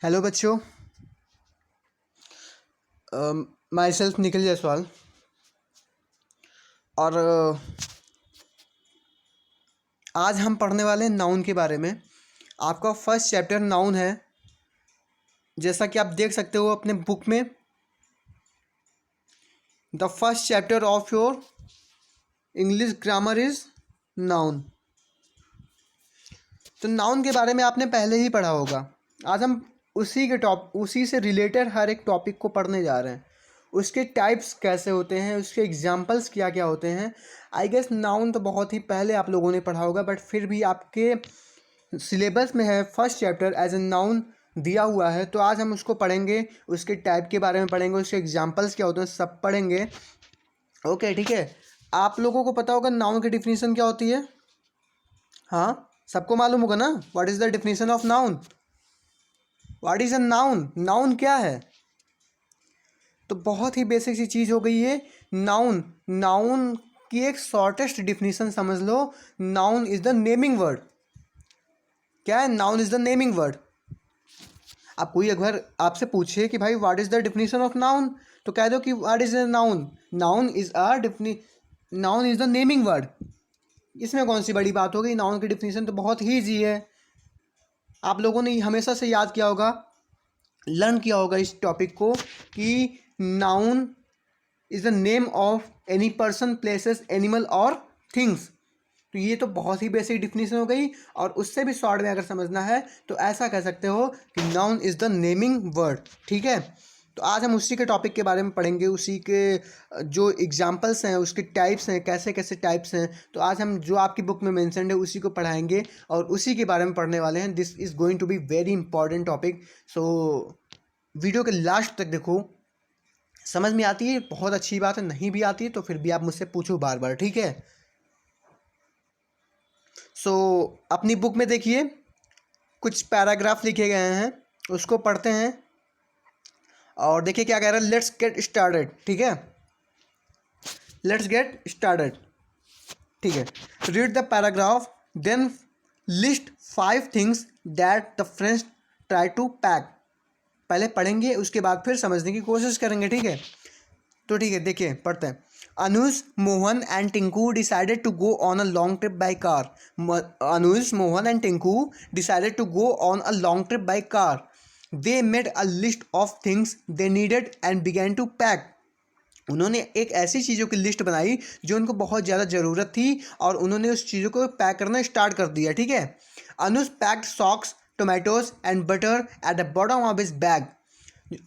Hello बच्चों। My self Nikhil Jaiswal. और आज हम पढ़ने वाले हैं नाउन के बारे में। आपका फर्स्ट चैप्टर नाउन है। जैसा कि आप देख सकते हो अपने बुक में, the first chapter of your English grammar is noun. तो नाउन के बारे में आपने पहले ही पढ़ा होगा। आज हम उसी से रिलेटेड हर एक टॉपिक को पढ़ने जा रहे हैं। उसके टाइप्स कैसे होते हैं, उसके एग्जाम्पल्स क्या क्या होते हैं। आई गेस नाउन तो बहुत ही पहले आप लोगों ने पढ़ा होगा, बट फिर भी आपके सिलेबस में है first chapter as a noun दिया हुआ है। तो आज हम उसको पढ़ेंगे, उसके टाइप के बारे में पढ़ेंगे, उसके एग्जाम्पल्स क्या होते हैं सब पढ़ेंगे। ओके, ठीक है। आप लोगों को पता होगा नाउन की डिफिनीशन क्या होती है। हाँ, सबको मालूम होगा ना। What is the definition of noun? What is a noun? Noun क्या है? तो बहुत ही बेसिक सी चीज़ हो गई ये नाउन। नाउन की एक शॉर्टेस्ट डिफिनीशन समझ लो। Noun is the naming word. क्या है? Noun is the naming word. आप कोई अगर आपसे पूछे कि भाई what is the definition of noun, तो कह दो कि what is the noun. Noun is the naming word. इसमें कौन सी बड़ी बात हो गई? नाउन की डिफिनीशन तो बहुत ही ईजी है। आप लोगों ने हमेशा से याद किया होगा, लर्न किया होगा इस टॉपिक को कि noun is the name of any person, places, animal और थिंग्स। तो ये तो बहुत ही बेसिक डिफिनीशन हो गई। और उससे भी शॉर्ट में अगर समझना है तो ऐसा कह सकते हो कि noun is the naming word. ठीक है। तो आज हम उसी के टॉपिक के बारे में पढ़ेंगे, उसी के जो एग्जाम्पल्स हैं, उसके टाइप्स हैं, कैसे कैसे टाइप्स हैं। तो आज हम जो आपकी बुक में मेंशन्ड है उसी को पढ़ाएंगे और उसी के बारे में पढ़ने वाले हैं। This is going to be very important topic. So video के लास्ट तक देखो। समझ में आती है बहुत अच्छी बात है, नहीं भी आती है तो फिर भी आप मुझसे पूछो बार बार, ठीक है। सो अपनी बुक में देखिए कुछ पैराग्राफ लिखे गए हैं, उसको पढ़ते हैं और देखिए क्या कह रहा है। Let's get started. ठीक है, लेट्स गेट स्टार्टेड। ठीक है। Read the paragraph, then list 5 things that the friends try to pack. पहले पढ़ेंगे, उसके बाद फिर समझने की कोशिश करेंगे, ठीक है। तो ठीक है, देखिए पढ़ते हैं। Anuj, Mohan and Tinku decided to go on a long trip by car. Anuj, Mohan and Tinku decided to go on a long trip by car. They made a list of things they needed and began to pack. उन्होंने एक ऐसी चीज़ों की list बनाई जो उनको बहुत ज़्यादा ज़रूरत थी और उन्होंने उस चीज़ों को पैक करना स्टार्ट कर दिया, ठीक है। Anuj packed socks, tomatoes and butter at the bottom of his bag.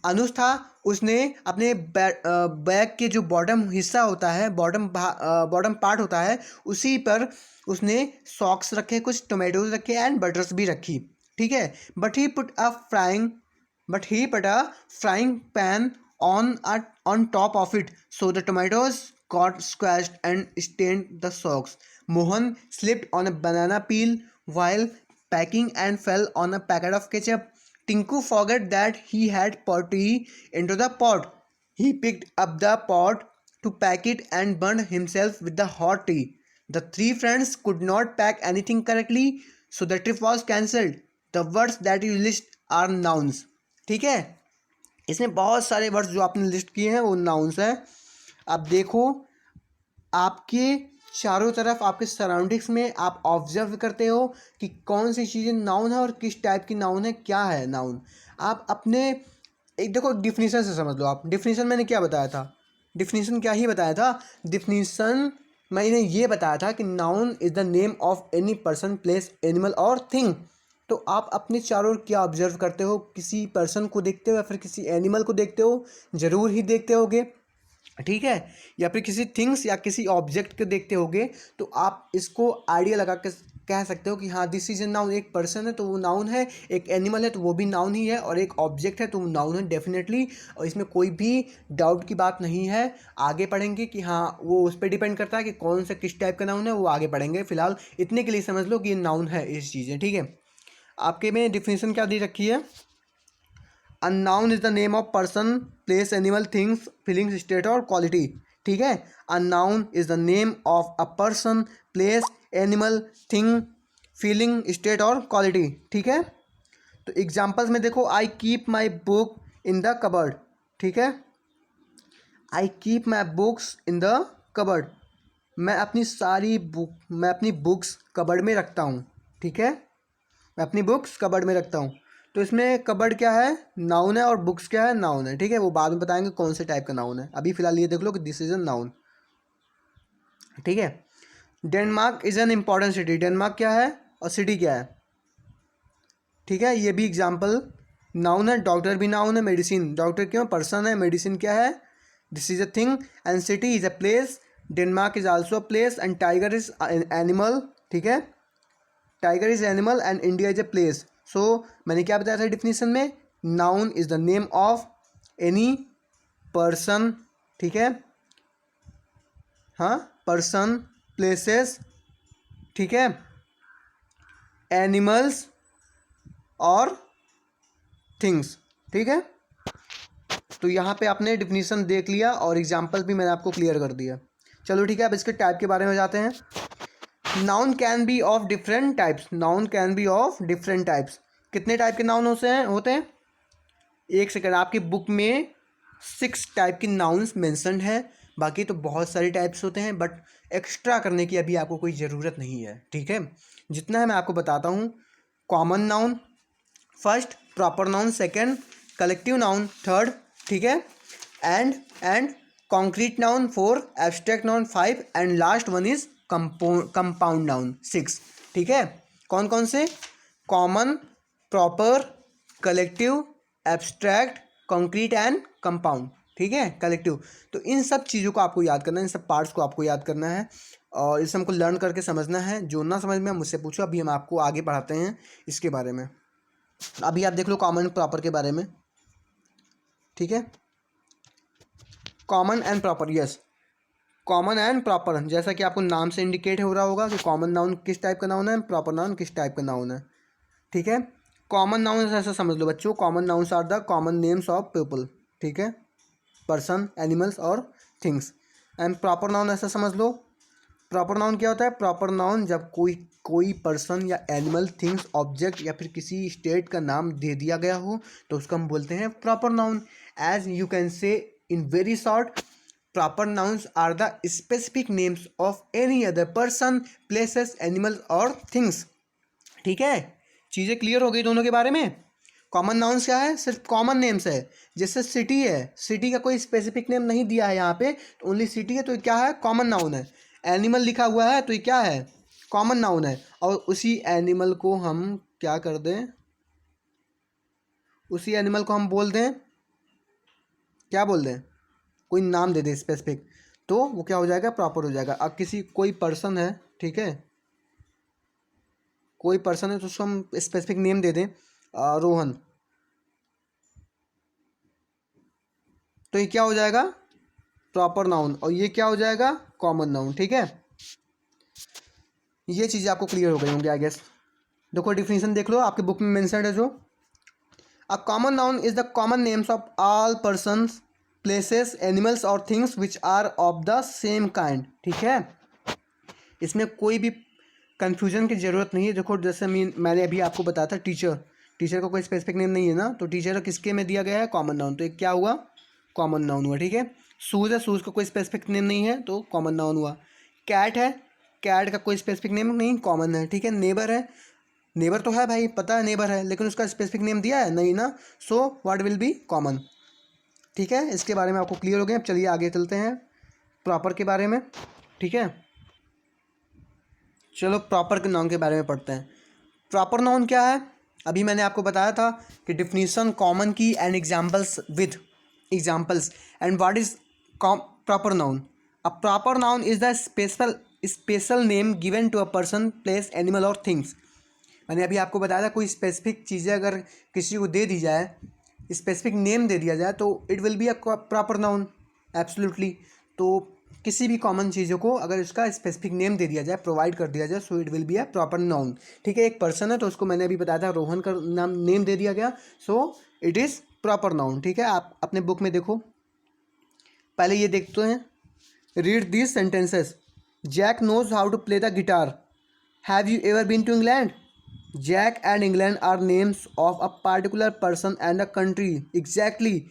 Anuj था, उसने अपने बैग के जो बॉटम हिस्सा होता है, बॉटम पार्ट होता है, उसी पर उसने सॉक्स रखे, कुछ टोमेटोज रखे एंड बटर्स भी रखी, ठीक है। But he put a frying pan on top of it, so the tomatoes got squashed and stained the socks. Mohan slipped on a banana peel while packing and fell on a packet of ketchup. Tinku forgot that he had poured tea into the pot. He picked up the pot to pack it and burned himself with the hot tea. The three friends could not pack anything correctly, so the trip was cancelled. The words that you list are nouns. ठीक है। इसमें बहुत सारे words जो आपने list किए हैं वो नाउन्स हैं। अब देखो, आपके चारों तरफ, आपके सराउंडिंग्स में आप ऑब्जर्व करते हो कि कौन सी चीज़ें नाउन है और किस टाइप की नाउन है, क्या है नाउन। आप अपने एक देखो डिफिनीशन से समझ लो। आप डिफिनीशन मैंने क्या बताया था? डिफिनीशन क्या ही बताया था? डिफिनीशन मैंने ये बताया था कि noun is the name of any person, place, animal और थिंग। तो आप अपने चारों ओर क्या ऑब्जर्व करते हो? किसी पर्सन को देखते हो या फिर किसी एनिमल को देखते हो? ज़रूर ही देखते होगे, ठीक है। या फिर किसी थिंग्स या किसी ऑब्जेक्ट को देखते होगे। तो आप इसको आइडिया लगा के कह सकते हो कि हाँ दिस इज ए नाउन। एक पर्सन है तो वो नाउन है, एक एनिमल है तो वो भी नाउन ही है, और एक ऑब्जेक्ट है तो वो नाउन है डेफिनेटली। और इसमें कोई भी डाउट की बात नहीं है। आगे पढ़ेंगे कि हाँ वो उस पर डिपेंड करता है कि कौन सा किस टाइप का नाउन है, वो आगे पढ़ेंगे। फिलहाल इतने के लिए समझ लो कि ये नाउन है इस चीज़ें, ठीक है। आपके में डिफिनीशन क्या दी रखी है? A noun is the name of person, place, animal, things, feelings, state और क्वालिटी, ठीक है। A noun is the name of a person, place, animal, thing, feeling, state और क्वालिटी, ठीक है। तो एग्जाम्पल्स में देखो, I keep my book in the cupboard, ठीक है, I keep my books in the cupboard, मैं अपनी बुक्स कबर्ड में रखता हूँ, ठीक है, मैं अपनी बुक्स कबर्ड में रखता हूँ। तो इसमें कबर्ड क्या है, नाउन है, और बुक्स क्या है, नाउन है, ठीक है, वो बाद में बताएंगे कौन से टाइप का नाउन है। अभी फिलहाल ये देख लो कि दिस इज अ नाउन, ठीक है। Denmark is an important city, Denmark क्या है और सिटी क्या है, ठीक है, ये भी एग्जाम्पल नाउन है। डॉक्टर भी नाउन है, मेडिसिन, डॉक्टर क्यों, पर्सन है, मेडिसिन क्या है, this is a thing, and city is a place, Denmark is also a place, and tiger is animal, ठीक है, tiger is animal and India is a place. So मैंने क्या बताया था डिफिनीशन में, noun is the name of any person, ठीक है, हाँ, पर्सन, प्लेसेस, ठीक है, एनिमल्स और थिंग्स, ठीक है। तो यहाँ पे आपने डिफिनीशन देख लिया और एग्जाम्पल भी मैंने आपको क्लियर कर दिया। चलो ठीक है, अब इसके टाइप के बारे में जाते हैं। Noun can be of different types, noun can be of different types, कितने टाइप के नाउन होते हैं, एक सेकेंड, आपकी बुक में 6 टाइप की नाउन्स मेंशन्ड है, बाकी तो बहुत सारे टाइप्स होते हैं, बट एक्स्ट्रा करने की अभी आपको कोई ज़रूरत नहीं है, ठीक है। जितना है मैं आपको बताता हूँ। Common noun first, proper noun second, collective noun third, ठीक है, and concrete noun 4, abstract noun 5, and last one is compound noun 6, ठीक है। कौन कौन से, common, proper, collective, abstract, concrete and compound, ठीक है, कलेक्टिव। तो इन सब चीज़ों को आपको याद करना है, इन सब पार्ट्स को आपको याद करना है और इसे हमको लर्न करके समझना है। जो ना समझ में मुझसे पूछो, अभी हम आपको आगे बढ़ाते हैं इसके बारे में। अभी आप देख लो कॉमन प्रॉपर के बारे में, ठीक है, common and proper, yes, common and proper, जैसा कि आपको नाम से इंडिकेट हो रहा होगा कि कॉमन नाउन किस टाइप का नाउन है, प्रॉपर नाउन किस टाइप का नाउन है, ठीक है। कॉमन नाउन ऐसा समझ लो बच्चों, common nouns are the common names of people, ठीक है, पर्सन, एनिमल्स और थिंग्स। एंड प्रॉपर नाउन ऐसा समझ लो, प्रॉपर नाउन क्या होता है, प्रॉपर नाउन जब कोई पर्सन या एनिमल, थिंग्स, ऑब्जेक्ट या फिर किसी स्टेट का नाम दे दिया गया हो तो उसको हम बोलते हैं proper noun. As you can say in very short, proper nouns are the specific names of any other person, places, animals और थिंग्स, ठीक है। चीज़ें क्लियर हो गई दोनों के बारे में। कॉमन नाउन्स क्या है, सिर्फ कॉमन नेम्स है, जैसे सिटी है, सिटी का कोई स्पेसिफिक नेम नहीं दिया है यहाँ पे, तो ओनली सिटी है तो क्या है, कॉमन नाउन है। एनिमल लिखा हुआ है तो ये क्या है, कॉमन नाउन है। और उसी एनिमल को हम क्या कर दें, उसी एनिमल को हम बोल दें, क्या बोल दें, कोई नाम दे दें स्पेसिफिक, तो वो क्या हो जाएगा, प्रॉपर हो जाएगा। अब कोई पर्सन है, ठीक है, कोई पर्सन है तो उसको हम स्पेसिफिक नेम दे दें रोहन, तो ये क्या हो जाएगा, प्रॉपर नाउन, और ये क्या हो जाएगा, कॉमन नाउन, ठीक है। ये चीज़ें आपको क्लियर हो गई होंगी आई गेस। देखो डिफिनीशन देख लो, आपके बुक में मेंशन्ड है जो, a common noun is the common names of all persons, places, animals और things which are of the same kind, ठीक है। इसमें कोई भी कन्फ्यूजन की ज़रूरत नहीं है। देखो जैसे मैंने अभी आपको बताया था, टीचर, टीचर का कोई स्पेसिफिक नेम नहीं है ना, तो टीचर किसके में दिया गया है, कॉमन नाउन, तो एक क्या हुआ, कॉमन नाउन हुआ, ठीक है। शूज़ है, शूज़ का कोई स्पेसिफिक नेम नहीं है तो कॉमन नाउन हुआ। कैट है, कैट का कोई स्पेसिफिक नेम नहीं, कॉमन है, ठीक है। नेबर है, नेबर तो है भाई, पता है नेबर है, लेकिन उसका स्पेसिफिक नेम दिया है नहीं ना, so what will be, common, ठीक है। इसके बारे में आपको क्लियर हो गया। अब चलिए आगे चलते हैं प्रॉपर के बारे में, ठीक है। चलो प्रॉपर के नाउन के बारे में पढ़ते हैं। प्रॉपर नाउन क्या है, अभी मैंने आपको बताया था कि डिफिनीशन कॉमन की and examples with examples, and what is proper noun. A proper noun is the special name given to a person, place, animal और थिंग्स। मैंने अभी आपको बताया था कोई स्पेसिफिक चीज़ें अगर किसी को दे दी जाए, स्पेसिफिक नेम दे दिया जाए, तो it will be a proper noun, absolutely. तो किसी भी कॉमन चीज़ों को अगर इसका स्पेसिफिक नेम दे दिया जाए, प्रोवाइड कर दिया जाए, so it will be a proper noun, ठीक है। एक पर्सन है तो उसको मैंने अभी बताया था रोहन का नाम नेम दे दिया गया, so it is proper noun, ठीक है। आप अपने बुक में देखो, पहले ये देखते हैं, read these sentences. Jack knows how to play the guitar, have you ever been to England, Jack and England are names of a particular person and a country. Exactly,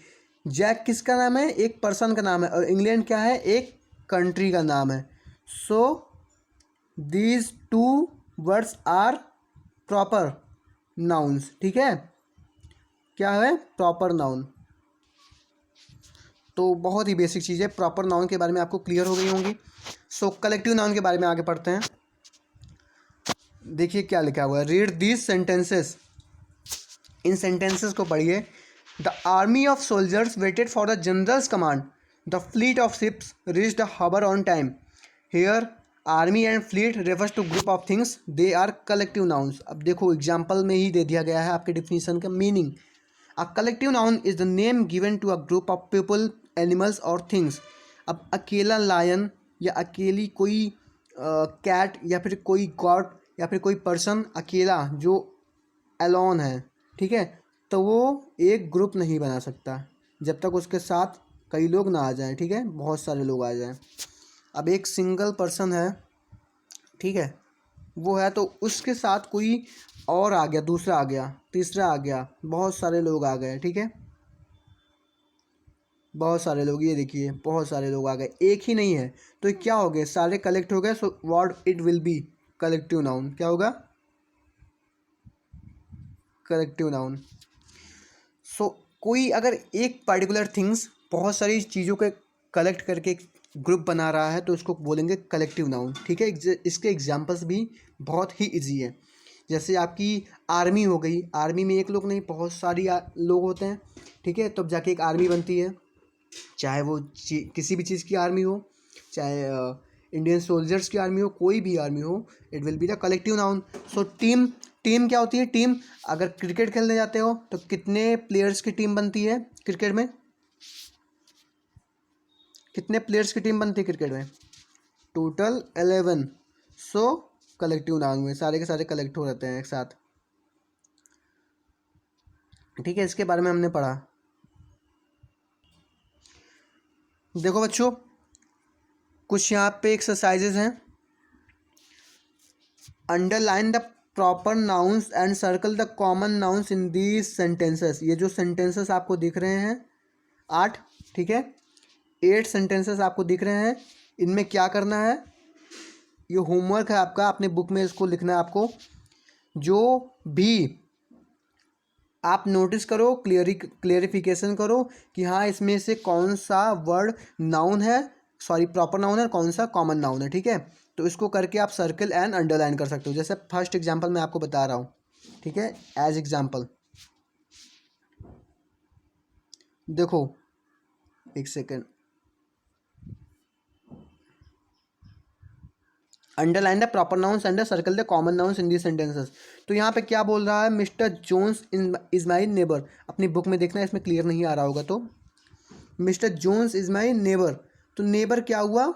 Jack किसका नाम है? एक पर्सन का नाम है, और England क्या है? एक कंट्री का नाम है। So these two words are proper nouns. ठीक है, क्या है? Proper noun. तो बहुत ही बेसिक चीज़ है, प्रॉपर नाउन के बारे में आपको क्लियर हो गई होंगी। सो कलेक्टिव नाउन के बारे में आगे पढ़ते हैं। देखिए क्या लिखा हुआ है, रीड दीज सेंटेंसेस। इन सेंटेंसेस को पढ़िए। The army of soldiers waited for the general's command. The fleet of ships reach the harbour on time. Here army and fleet refers to group of things, they are collective nouns. अब देखो example में ही दे दिया गया है आपके definition का meaning. A collective noun is the name given to a group of people, animals और things. अब अकेला लायन या अकेली कोई कैट या फिर कोई गॉड या फिर कोई पर्सन अकेला जो एलोन है, ठीक है, तो वो एक ग्रुप नहीं बना सकता जब तक उसके साथ कई लोग ना आ जाएं। ठीक है, बहुत सारे लोग आ जाएं। अब एक सिंगल पर्सन है, ठीक है, वो है तो उसके साथ कोई और आ गया, दूसरा आ गया, तीसरा आ गया, बहुत सारे लोग आ गए। ठीक है, बहुत सारे लोग, ये देखिए बहुत सारे लोग आ गए, एक ही नहीं है तो ये क्या हो गए? सारे कलेक्ट हो गए। So what it will be? Collective noun. क्या होगा? Collective noun. सो कोई अगर एक पर्टिकुलर थिंग्स बहुत सारी चीज़ों के कलेक्ट करके एक ग्रुप बना रहा है तो उसको बोलेंगे कलेक्टिव नाउन। ठीक है, इसके एग्जांपल्स भी बहुत ही इजी है। जैसे आपकी आर्मी हो गई, आर्मी में एक लोग नहीं बहुत सारी लोग होते हैं। ठीक है, तब जाके एक आर्मी बनती है, चाहे वो किसी भी चीज़ की आर्मी हो, चाहे इंडियन सोल्जर्स की आर्मी हो, कोई भी आर्मी हो, it will be the collective noun. So team, team क्या होती है? टीम, अगर क्रिकेट खेलने जाते हो तो कितने प्लेयर्स की टीम बनती है क्रिकेट में? कितने प्लेयर्स की टीम बनती है क्रिकेट में? टोटल 11। सो कलेक्टिव नाउन में सारे के सारे कलेक्ट हो रहते हैं एक साथ। ठीक है, इसके बारे में हमने पढ़ा। देखो बच्चों, कुछ यहाँ पे एक्सरसाइजेज हैं। Underline the proper nouns and circle the common nouns in these sentences. ये जो सेंटेंसेस आपको दिख रहे हैं 8, ठीक है, 8 सेंटेंसेस आपको दिख रहे हैं, इनमें क्या करना है? ये होमवर्क है आपका, अपने बुक में इसको लिखना है आपको। जो भी आप नोटिस करो, क्लियरिफिकेशन करो कि हाँ इसमें से कौन सा वर्ड नाउन है, सॉरी प्रॉपर नाउन है, कौन सा कॉमन नाउन है। ठीक है, तो इसको करके आप सर्कल एंड अंडरलाइन कर सकते हो। जैसे फर्स्ट एग्जांपल मैं आपको बता रहा हूँ, ठीक है, एज एग्जांपल देखो, एक second, underline the proper nouns and circle the common nouns in the sentences. तो यहाँ पे क्या बोल रहा है? Mister Jones is my neighbour. अपनी बुक में देखना, इसमें क्लियर नहीं आ रहा होगा तो। Mister Jones is my neighbour, तो नेबर क्या हुआ?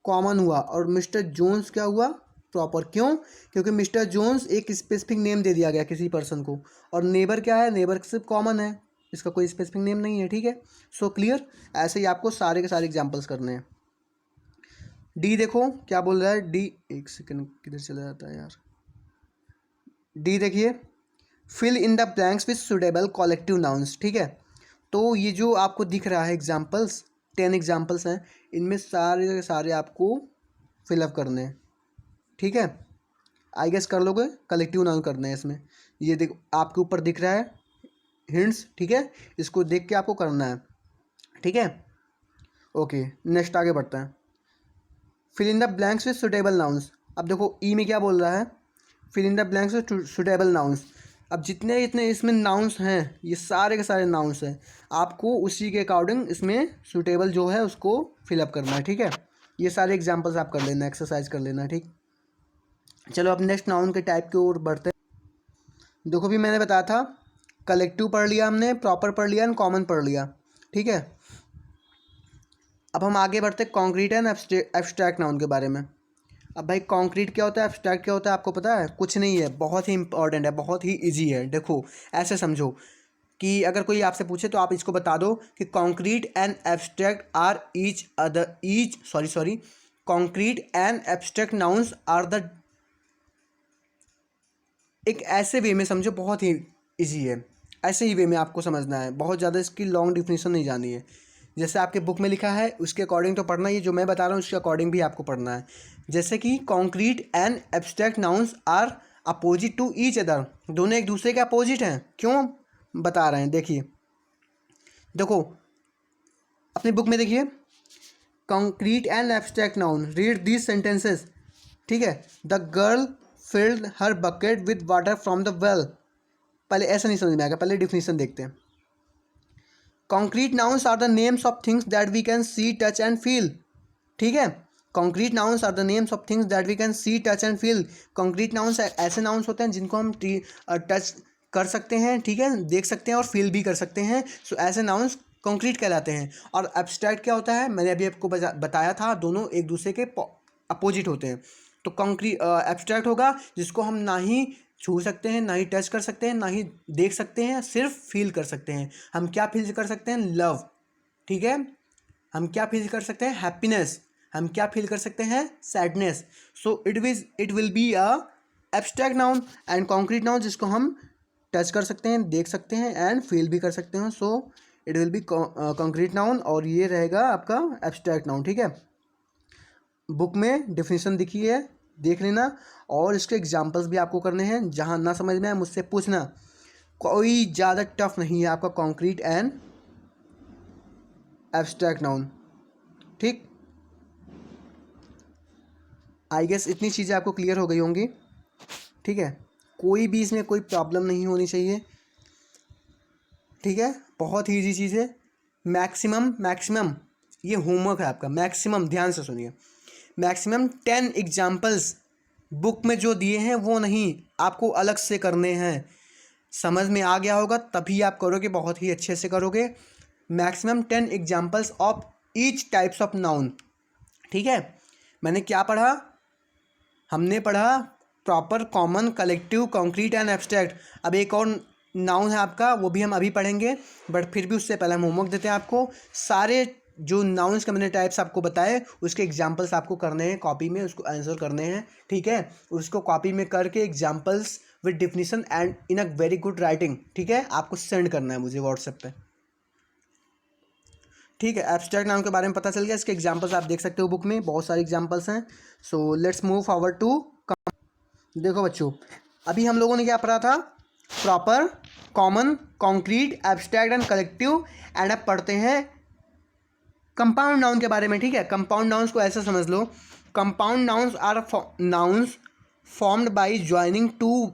कॉमन हुआ, और मिस्टर जोन्स क्या हुआ? प्रॉपर। क्यों? क्योंकि मिस्टर जोन्स एक स्पेसिफिक नेम दे दिया गया किसी पर्सन को, और नेबर क्या है? नेबर सिर्फ कॉमन है, इसका कोई स्पेसिफिक नेम नहीं है। ठीक है, सो क्लियर। ऐसे ही आपको सारे के सारे एग्जाम्पल्स करने हैं। डी देखो क्या बोल रहा है। डी, एक सेकेंड, किधर चला जाता है यार। डी देखिए, fill in the blanks with suitable collective nouns. ठीक है, तो ये जो आपको दिख रहा है एग्जाम्पल्स, 10 एग्जाम्पल्स हैं, इनमें सारे के सारे आपको फिलअप करने हैं। ठीक है, आई गेस कर लोगे, कलेक्टिव नाउन करने हैं इसमें। ये देख आपके ऊपर दिख रहा है हिंट्स, ठीक है, इसको देख के आपको करना है। ठीक है, ओके, नेक्स्ट आगे बढ़ते हैं। Fill in the blanks with suitable nouns. अब देखो ई में क्या बोल रहा है? Fill in the blanks with suitable nouns. अब जितने जितने इसमें नाउन्स हैं, ये सारे के सारे नाउन्स हैं, आपको उसी के अकॉर्डिंग इसमें सुटेबल जो है उसको फिलअप करना है। ठीक है, ये सारे एग्जाम्पल्स आप कर लेना, एक्सरसाइज कर लेना। ठीक, चलो अब नेक्स्ट नाउन के टाइप की ओर बढ़ते हैं। देखो भी मैंने बताया था, कलेक्टिव पढ़ लिया हमने, प्रॉपर पढ़ लिया एंड कॉमन पढ़ लिया। ठीक है, अब हम आगे बढ़ते हैं कॉन्क्रीट एंड एब्स्ट्रैक्ट नाउन के बारे में। अब भाई कॉन्क्रीट क्या होता है, एब्स्ट्रैक्ट क्या होता है, आपको पता है? कुछ नहीं है, बहुत ही इंपॉर्टेंट है, बहुत ही इजी है। देखो ऐसे समझो कि अगर कोई आपसे पूछे तो आप इसको बता दो कि concrete and abstract are concrete and abstract nouns are the एक ऐसे वे में समझो, बहुत ही इजी है, ऐसे ही वे में आपको समझना है, बहुत ज़्यादा इसकी लॉन्ग डिफिनेशन नहीं जानी है। जैसे आपके बुक में लिखा है उसके अकॉर्डिंग तो पढ़ना, ये जो मैं बता रहा हूँ उसके अकॉर्डिंग भी आपको पढ़ना है। जैसे कि concrete and abstract nouns are opposite to each other, दोनों एक दूसरे के अपोजिट हैं। क्यों बता रहे हैं, देखिए, देखो अपनी बुक में देखिए, concrete and abstract noun, read these sentences. ठीक है, the girl field her bucket with water from the well. पहले ऐसा नहीं समझ में आएगा, पहले डिफिनेशन देखते हैं। Concrete nouns are the names of things that we can see, touch and feel. ठीक है, concrete nouns are the names of things that we can see, touch and feel. Concrete nouns ऐसे nouns होते हैं जिनको हम touch कर सकते हैं, ठीक है, देख सकते हैं और फील भी कर सकते हैं। सो ऐसे नाउन्स कॉन्क्रीट कहलाते हैं। और एब्स्ट्रैक्ट क्या होता है, मैंने अभी आपको बताया था, दोनों एक दूसरे के अपोजिट होते हैं। तो कॉन्क्रीट एब्स्ट्रैक्ट होगा जिसको हम ना ही छू सकते हैं, ना ही टच कर सकते हैं, ना ही देख सकते हैं, सिर्फ फील कर सकते हैं। हम क्या फील कर सकते हैं, लव। ठीक है, हम क्या फील कर सकते हैं, हैप्पीनेस। हम क्या फील कर सकते हैं, sadness. So it will be a abstract noun. And concrete noun जिसको हम टच कर सकते हैं, देख सकते हैं एंड फील भी कर सकते हैं। So it will be concrete noun, और ये रहेगा आपका एब्स्ट्रैक्ट नाउन। ठीक है, बुक में डिफिनेशन दिखी है, देख लेना, और इसके एग्जांपल्स भी आपको करने हैं। जहाँ ना समझ में आए मुझसे पूछना, कोई ज़्यादा टफ नहीं है आपका कॉन्क्रीट एंड एब्स्ट्रैक्ट नाउन। ठीक, आई गेस इतनी चीज़ें आपको क्लियर हो गई होंगी। ठीक है, कोई भी इसमें कोई प्रॉब्लम नहीं होनी चाहिए। ठीक है, बहुत ही ईजी चीज़ है। मैक्सिमम ये होमवर्क है आपका। मैक्सिमम, ध्यान से सुनिए, मैक्सिमम 10 एग्जाम्पल्स बुक में जो दिए हैं वो नहीं, आपको अलग से करने हैं। समझ में आ गया होगा तभी आप करोगे, बहुत ही अच्छे से करोगे। Maximum 10 examples of each types of noun. ठीक है, मैंने क्या पढ़ा, हमने पढ़ा proper, common, collective, concrete and abstract. अब एक और नाउन है आपका, वो भी हम अभी पढ़ेंगे, बट फिर भी उससे पहले हम होमवर्क देते हैं आपको। सारे जो नाउन्स के मैंने टाइप्स आपको बताए उसके एग्जाम्पल्स आपको करने हैं कॉपी में, उसको आंसर करने हैं। ठीक है, उसको कॉपी में करके examples with definition and in a very good writing, ठीक है, आपको सेंड करना है मुझे व्हाट्सएप पे। ठीक है, एब्स्ट्रैक्ट नाउन के बारे में पता चल गया, इसके एग्जाम्पल्स आप देख सकते हो, बुक में बहुत सारे एग्जाम्पल्स हैं। So let's move forward to. देखो बच्चों, अभी हम लोगों ने क्या पढ़ा था, proper, common, concrete, abstract and collective. And अब पढ़ते हैं कंपाउंड नाउन के बारे में। ठीक है, कंपाउंड नाउन्स को ऐसा समझ लो, compound nouns are nouns formed by joining two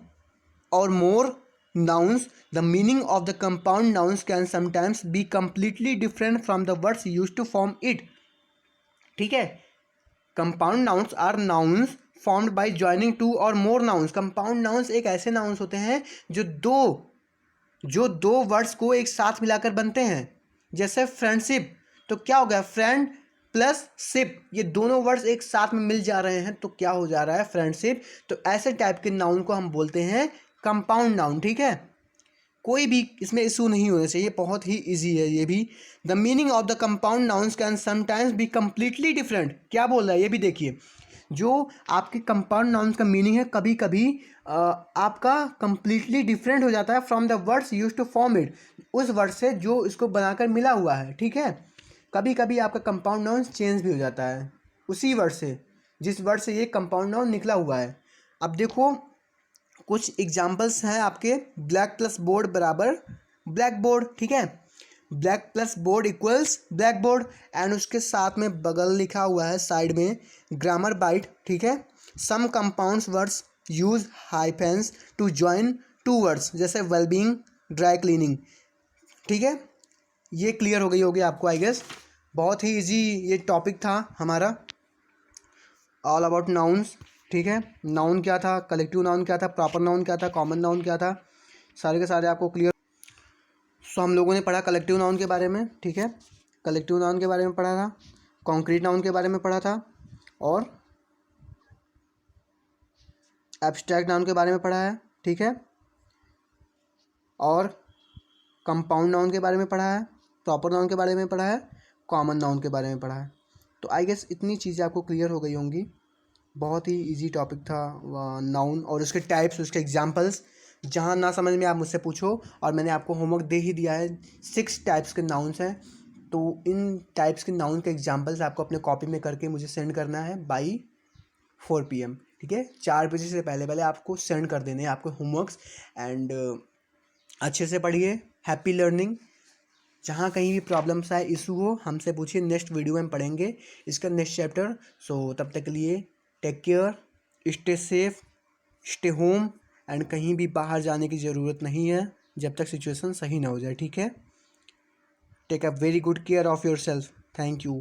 or more nouns. The meaning of the compound nouns can sometimes be completely different from the words used to form it. ठीक है, compound nouns are nouns formed by joining two or more nouns. compound nouns एक ऐसे nouns होते हैं जो दो words को एक साथ मिलाकर बनते हैं। जैसे फ्रेंडशिप, तो क्या हो गया, फ्रेंड प्लस शिप, ये दोनों वर्ड्स एक साथ में मिल जा रहे हैं तो क्या हो जा रहा है, फ्रेंडशिप। तो ऐसे टाइप के नाउन को हम बोलते हैं कंपाउंड नाउन। ठीक है, कोई भी इसमें इशू नहीं होना चाहिए, बहुत ही इजी है ये भी। The meaning of the compound nouns can sometimes be completely different. क्या बोल रहा है ये भी देखिए, जो आपके कंपाउंड नाउन्स का मीनिंग है कभी कभी आपका कंप्लीटली डिफरेंट हो जाता है from the words use to form it, उस वर्ड से जो इसको बनाकर मिला हुआ है। ठीक है, कभी कभी आपका कंपाउंड नाउन चेंज भी हो जाता है उसी वर्ड से, जिस वर्ड से ये कंपाउंड नाउन निकला हुआ है। अब देखो कुछ एग्जाम्पल्स हैं आपके, ब्लैक प्लस बोर्ड बराबर ब्लैक बोर्ड। ठीक है, black plus board equals black board, and उसके साथ में बगल लिखा हुआ है साइड में ग्रामर बाइट। ठीक है, some compounds words use hyphens to join two words, जैसे वेलबींग, ड्राई क्लीनिंग। ठीक है, ये क्लियर हो गई होगी आपको आई गेस। बहुत ही इजी ये टॉपिक था हमारा, ऑल अबाउट नाउन्स। ठीक है, नाउन क्या था, कलेक्टिव नाउन क्या था, प्रॉपर नाउन क्या था, कॉमन नाउन क्या था, सारे के सारे आपको क्लियर। सो हम लोगों ने पढ़ा कलेक्टिव नाउन के बारे में। ठीक है, कलेक्टिव नाउन के बारे में पढ़ा था, कॉन्क्रीट नाउन के बारे में पढ़ा था, और एब्स्ट्रैक्ट नाउन के बारे में पढ़ा है। ठीक है, और कंपाउंड नाउन के बारे में पढ़ा है, प्रॉपर नाउन के बारे में पढ़ा है, कॉमन नाउन के बारे में पढ़ा है। तो आई गेस इतनी चीज़ें आपको क्लियर हो गई होंगी। बहुत ही इजी टॉपिक था। नाउन और उसके टाइप्स, उसके एग्जांपल्स, जहाँ ना समझ में आप मुझसे पूछो। और मैंने आपको होमवर्क दे ही दिया है, 6 टाइप्स के नाउन्स हैं, तो इन टाइप्स के नाउन के एग्जांपल्स आपको अपने कॉपी में करके मुझे सेंड करना है बाई 4 PM, ठीक है। 4 बजे से पहले पहले आपको सेंड कर देने हैं आपको होमवर्क्स। एंड अच्छे से पढ़िए, हैप्पी लर्निंग। जहाँ कहीं भी प्रॉब्लम्स आए, इशू हो, हमसे पूछिए, नेक्स्ट वीडियो में हम पढ़ेंगे इसका नेक्स्ट चैप्टर। सो तब तक के लिए take care, stay safe, stay home, and कहीं भी बाहर जाने की ज़रूरत नहीं है जब तक सिचुएशन सही ना हो जाए, ठीक है। Take a very good care of your self. Thank you.